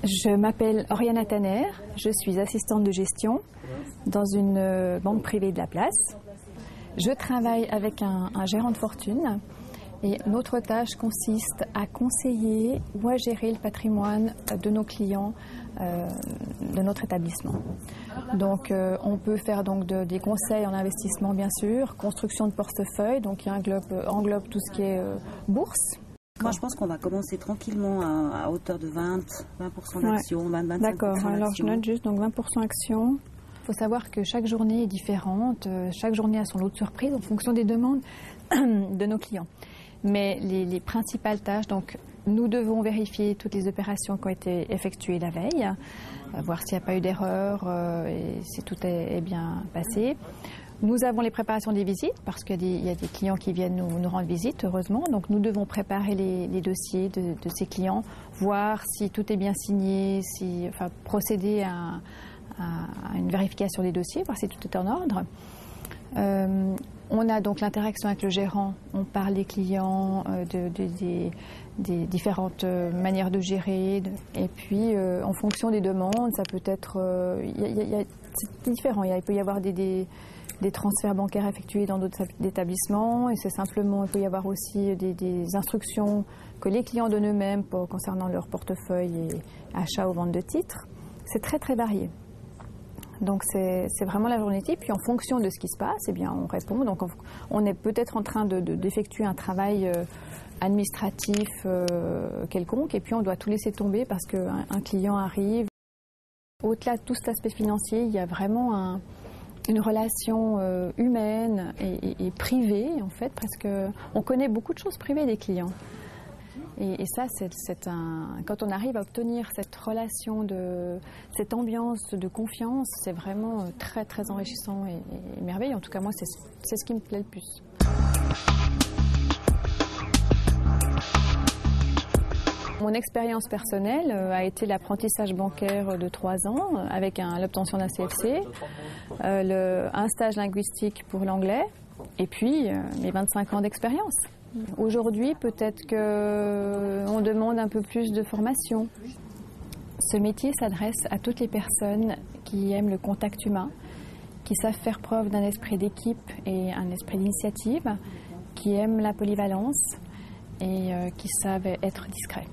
Je m'appelle Oriana Tanner, je suis assistante de gestion dans une banque privée de la place. Je travaille avec un gérant de fortune et notre tâche consiste à conseiller ou à gérer le patrimoine de nos clients de notre établissement. Donc on peut faire donc des conseils en investissement bien sûr, construction de portefeuille, donc qui englobe tout ce qui est bourse. Moi, je pense qu'on va commencer tranquillement à hauteur de 20% d'actions, 25% D'accord, alors je d'actions. note juste donc 20% actions. Il faut savoir que chaque journée est différente, chaque journée a son lot de surprises en fonction des demandes de nos clients. Mais les principales tâches, donc nous devons vérifier toutes les opérations qui ont été effectuées la veille, voir s'il n'y a pas eu d'erreur et si tout est bien passé. Nous avons les préparations des visites parce qu'il y a des clients qui viennent nous rendre visite, heureusement. Donc nous devons préparer les dossiers de ces clients, voir si tout est bien signé, procéder à une vérification des dossiers, voir si tout est en ordre. On a donc l'interaction avec le gérant, on parle des clients, des différentes manières de gérer. Et puis en fonction des demandes, ça peut être... c'est différent, il peut y avoir des transferts bancaires effectués dans d'autres établissements et c'est simplement, il peut y avoir aussi des instructions que les clients donnent eux-mêmes concernant leur portefeuille et achat ou vente de titres. C'est très très varié. Donc c'est vraiment la journée type. Puis en fonction de ce qui se passe, eh bien, on répond. Donc on est peut-être en train d'effectuer un travail administratif quelconque et puis on doit tout laisser tomber parce qu'un client arrive. Au-delà de tout cet aspect financier, il y a vraiment une relation humaine et privée en fait, parce qu'on connaît beaucoup de choses privées des clients. Et ça, quand on arrive à obtenir cette relation, cette ambiance de confiance, c'est vraiment très très enrichissant et merveilleux. En tout cas, moi, c'est ce qui me plaît le plus. Mon expérience personnelle a été l'apprentissage bancaire de 3 ans avec l'obtention d'un CFC, un stage linguistique pour l'anglais et puis mes 25 ans d'expérience. Aujourd'hui, peut-être qu'on demande un peu plus de formation. Ce métier s'adresse à toutes les personnes qui aiment le contact humain, qui savent faire preuve d'un esprit d'équipe et un esprit d'initiative, qui aiment la polyvalence et qui savent être discrets.